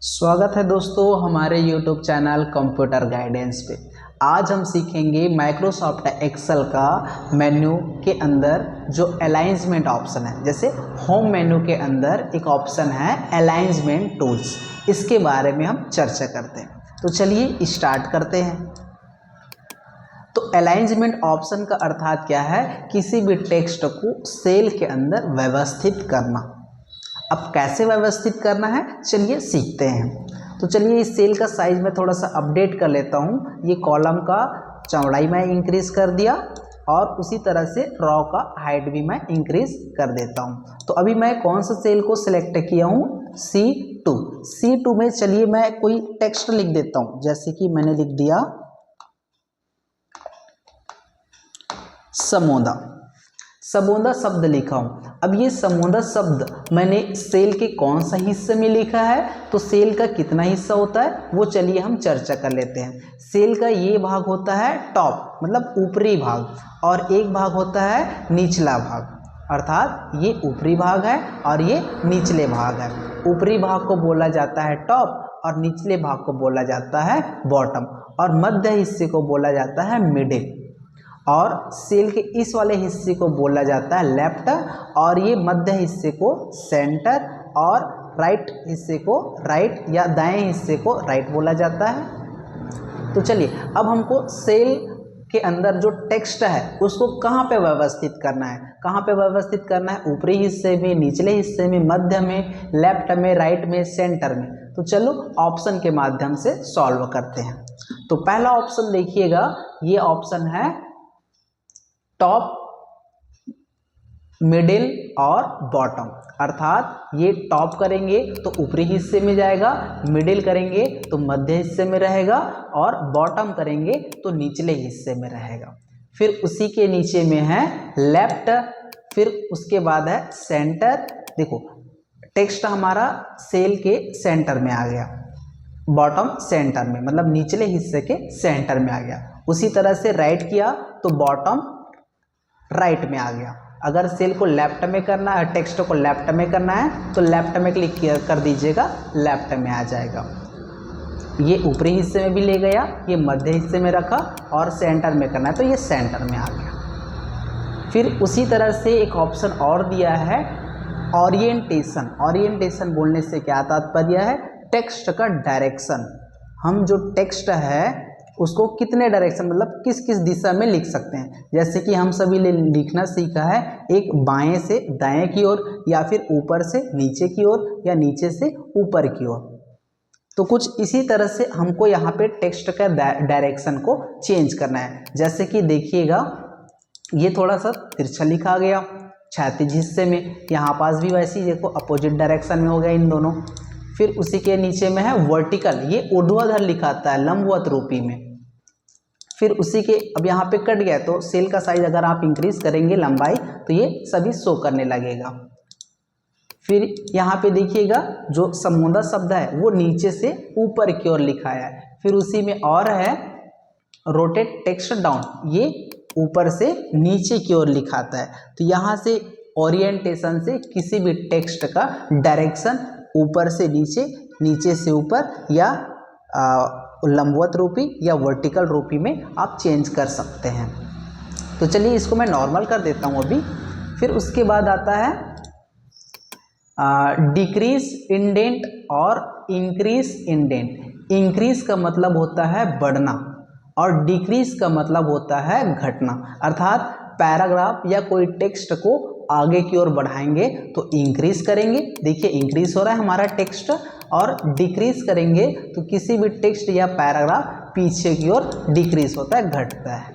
स्वागत है दोस्तों हमारे YouTube चैनल कंप्यूटर गाइडेंस पे। आज हम सीखेंगे माइक्रोसॉफ्ट एक्सेल का मेन्यू के अंदर जो अलाइंसमेंट ऑप्शन है। जैसे होम मेन्यू के अंदर एक ऑप्शन है अलाइंसमेंट टूल्स, इसके बारे में हम चर्चा करते हैं। तो चलिए स्टार्ट करते हैं। तो अलाइंसमेंट ऑप्शन का अर्थात क्या है? किसी भी टेक्स्ट को सेल के अंदर व्यवस्थित करना। अब कैसे व्यवस्थित करना है चलिए सीखते हैं। तो चलिए इस सेल का साइज में थोड़ा सा अपडेट कर लेता हूँ। ये कॉलम का चौड़ाई मैं इंक्रीज कर दिया और उसी तरह से रो का हाइट भी मैं इंक्रीज कर देता हूँ। तो अभी मैं कौन सा सेल को सिलेक्ट किया हूँ? C2। C2 में चलिए मैं कोई टेक्स्ट लिख देता हूँ। जैसे कि मैंने लिख दिया समोदा। समोदा शब्द लिखा हूं। अब ये समोदा शब्द मैंने सेल के कौन सा हिस्से में लिखा है? तो सेल का कितना हिस्सा होता है वो चलिए हम चर्चा कर लेते हैं। सेल का ये भाग होता है टॉप मतलब ऊपरी भाग, और एक भाग होता है निचला भाग। अर्थात ये ऊपरी भाग है और ये निचले भाग है। ऊपरी भाग को बोला जाता है टॉप और निचले भाग को बोला जाता है बॉटम, और मध्य हिस्से को बोला जाता है मिडिल, और सेल के इस वाले हिस्से को बोला जाता है लेफ्ट, और ये मध्य हिस्से को सेंटर, और राइट हिस्से को राइट या दाएं हिस्से को राइट बोला जाता है। तो चलिए अब हमको सेल के अंदर जो टेक्स्ट है उसको कहाँ पे व्यवस्थित करना है? कहाँ पे व्यवस्थित करना है? ऊपरी हिस्से में, निचले हिस्से में, मध्य में, लेफ्ट में, राइट में, सेंटर में। तो चलो ऑप्शन के माध्यम से सॉल्व करते हैं। तो पहला ऑप्शन देखिएगा, ये ऑप्शन है टॉप, मिडिल और बॉटम। अर्थात ये टॉप करेंगे तो ऊपरी हिस्से में जाएगा, मिडिल करेंगे तो मध्य हिस्से में रहेगा, और बॉटम करेंगे तो निचले हिस्से में रहेगा। फिर उसी के नीचे में है लेफ्ट, फिर उसके बाद है सेंटर। देखो टेक्स्ट हमारा सेल के सेंटर में आ गया, बॉटम सेंटर में मतलब निचले हिस्से के सेंटर में आ गया। उसी तरह से राइट किया तो बॉटम राइट में आ गया। अगर सेल को लेफ्ट में करना है, टेक्स्ट को लेफ्ट में करना है तो लेफ्ट में क्लिक कर दीजिएगा, लेफ्ट में आ जाएगा। ये ऊपरी हिस्से में भी ले गया, ये मध्य हिस्से में रखा, और सेंटर में करना है तो ये सेंटर में आ गया। फिर उसी तरह से एक ऑप्शन और दिया है ओरिएंटेशन। ओरिएंटेशन बोलने से क्या तात्पर्य है? टेक्स्ट का डायरेक्शन। हम जो टेक्स्ट है उसको कितने डायरेक्शन मतलब किस किस दिशा में लिख सकते हैं। जैसे कि हम सभी ने लिखना सीखा है एक बाएं से दाएं की ओर, या फिर ऊपर से नीचे की ओर, या नीचे से ऊपर की ओर। तो कुछ इसी तरह से हमको यहाँ पे टेक्स्ट का डायरेक्शन को चेंज करना है। जैसे कि देखिएगा ये थोड़ा सा तिरछा लिखा गया क्षैतिज हिस्से में, यहाँ पास भी वैसे ही देखो अपोजिट डायरेक्शन में हो गया इन दोनों। फिर उसी के नीचे में है वर्टिकल, ये ऊर्ध्वाधर लिखाता है लंबवत रूपी में। फिर उसी के अब यहाँ पे कट गया तो सेल का साइज अगर आप इंक्रीज करेंगे लंबाई तो ये सभी शो करने लगेगा। फिर यहाँ पे देखिएगा जो समोदा शब्द है वो नीचे से ऊपर की ओर लिखा है। फिर उसी में और है रोटेट टेक्स्ट डाउन, ये ऊपर से नीचे की ओर लिखाता है। तो यहाँ से ओरिएंटेशन से किसी भी टेक्स्ट का डायरेक्शन ऊपर से नीचे, नीचे से ऊपर, या लंबवत रूपी या वर्टिकल रूपी में आप चेंज कर सकते हैं। तो चलिए इसको मैं नॉर्मल कर देता हूँ अभी। फिर उसके बाद आता है डिक्रीज इंडेंट और इंक्रीज इंडेंट। इंक्रीज का मतलब होता है बढ़ना और डिक्रीज का मतलब होता है घटना। अर्थात पैराग्राफ या कोई टेक्स्ट को आगे की ओर बढ़ाएंगे तो इंक्रीज करेंगे, देखिए इंक्रीज हो रहा है हमारा टेक्स्ट, और डिक्रीज करेंगे तो किसी भी टेक्स्ट या पैराग्राफ पीछे की ओर डिक्रीज होता है, घटता है।